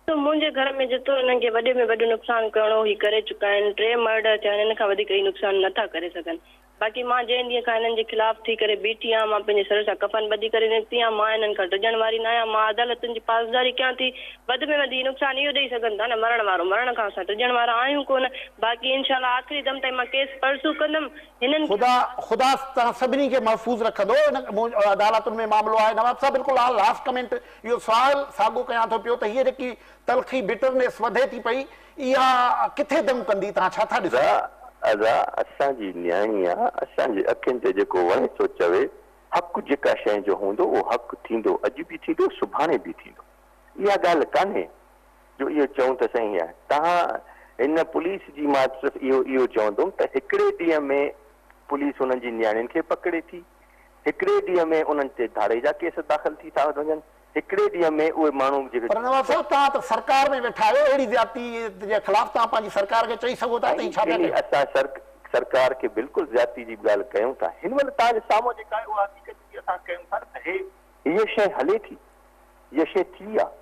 तो मुंहिंजे घर में जेतिरो हिननि खे वॾे में वॾो नुक़सानु करिणो ही करे चुका आहिनि, 3 मर्डर थिया आहिनि, हिन खां वधीक ही नुक़सानु नथा करे सघनि। बाक़ी मां जंहिं ॾींहं खां हिननि जे ख़िलाफ़ थी करे बीठी आहियां, मां पंहिंजे सर सां कफ़न ॿधी करे निकिती आहियां। मां हिननि खां डिॼण वारी न आहियां। मां अदालतुनि जी पासदारी कयां थी। वधि में वधि नुक़सानु इहो ॾेई सघनि था न, मरण वारो मरण खां असां डिॼण वारा आहियूं कोन। बाक़ी इनशाला आख़िरी दम ताईं मां केस परसू कंदमि। हिननि ख़ुदा तव्हां सभिनी खे महफ़ूज़ रखंदो। अदालतुनि में मामिलो आहे। नवाब साहब बिल्कुलु हाल लास्ट कमेंट इहो सुवाल साॻियो कयां थो पियो त हीअ जेकी तलख़ी बिटरनेस वधे थी पई, इहा किथे दम कंदी? तव्हां छा था ॾिसो? असांजी न्याणी आहे, असांजे अखियुनि ते जेको वणे थो चवे, हक़ जेका शइ जो हूंदो उहो हक़ थींदो, अॼु बि थींदो, सुभाणे बि थींदो। इहा ॻाल्हि कान्हे जो इहो चऊं त सही आहे। तव्हां हिन पुलिस जी मां सिर्फ़ु इहो चवंदुमि त हिकिड़े ॾींहं में पुलिस हुननि जी न्याणियुनि खे पकिड़े थी, हिकिड़े ॾींहं में उन्हनि ते धाड़े जा केस दाख़िल थी था वञनि, हिकिड़े ॾींहं में उहे माण्हू जेके पर नवाब साहब तव्हां त सरकार में वेठा आहियो, अहिड़ी ज़्यादती जे ख़िलाफ़ तव्हां पंहिंजी सरकार खे चई सघो था त छा पिया कयो? असां सरकार खे बिल्कुलु ज़्यादती जी ॻाल्हि कयूं था। हिन महिल तव्हांजे साम्हूं जेका आहे उहा हक़ीक़त जी असां कयूं था त हीअ शइ हले थी, हीअ शइ थी आहे।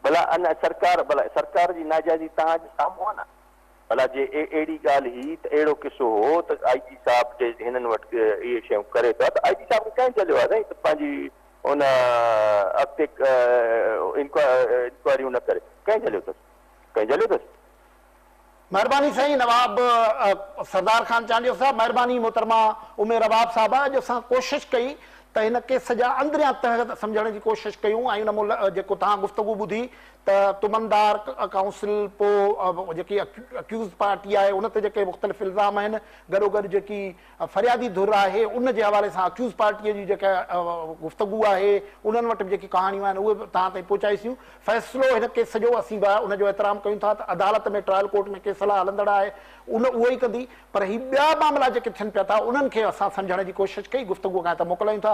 भला अञा सरकार जी नाजाइज़ी तव्हांजे साम्हूं आहे न। भला जे अहिड़ी ॻाल्हि हुई त अहिड़ो किसो हो त IG साहब जे हिननि वटि इहे शयूं करे था त IG साहब खे कंहिं चलियो आहे त पंहिंजी उन अॻिते इंक्वायरियूं न करे? कंहिं चलियो अथसि? कंहिं चलियो अथसि? महिरबानी साईं नवाब सरदार ख़ान चांडियो साहब, महिरबानी मोहतरमा उमेर रबाब साहब। अॼु असां कोशिशि कई त हिन केस जा अंदरियां तह सम्झण जी कोशिशि कयूं ऐं हुन जेको तव्हां गुफ़्तगू ॿुधी त तुमनदार काउंसिल पोइ जेकी अक्यूज़ पार्टी आहे उन ते जेके मुख़्तलिफ़ इल्ज़ाम आहिनि, गॾोगॾु जेकी फ़रियादी धुर आहे उन जे हवाले सां अक्यूज़ पार्टीअ जी जेका गुफ़्तगू आहे, उन्हनि वटि जेकी कहाणियूं आहिनि उहे तव्हां ताईं पहुचाईसीं। फ़ैसिलो हिन केस जो असीं उनजो एतिराम कयूं था त अदालत में ट्रायल कोर्ट में केस हला हलंदड़ आहे, उहो ई कंदी। पर ही ॿिया मामला जेके थियनि पिया था उन्हनि खे असां सम्झण जी कोशिशि कई, गुफ़्तगू खां त मोकिलियूं था।